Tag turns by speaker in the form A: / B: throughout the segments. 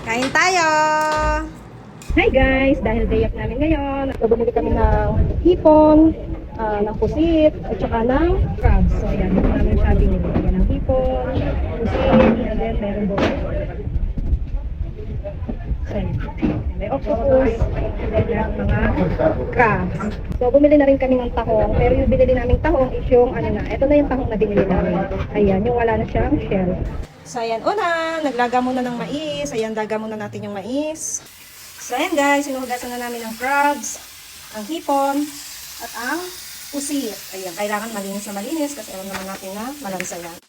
A: Kain tayo!
B: Hi guys! Dahil day off namin ngayon, bumili kami ng hipon, ng pusit, at saka ng crabs. So ayan, dito namin siya binili. Ayan, ng hipon, pusit, and then meron doon. So ayan, may octopus, and then meron mga crabs. So bumili na rin kami ng tahong, pero yung binili naming tahong is yung ito na yung tahong na binili namin. Ayan, yung wala na siyang shell.
A: So ayan, naglaga muna ng mais. Ayan, daga muna natin yung mais. So ayan guys, sinuhugasan na namin ang crabs, ang hipon, at ang pusit. Ayan, kailangan malinis na malinis kasi alam naman natin na malansa yan.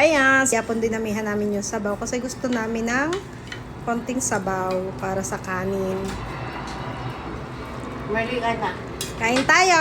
A: Ayan, yapon dinamihan namin yung sabaw kasi gusto namin ng konting sabaw para sa kanin.
C: Mali ka na.
A: Kain tayo!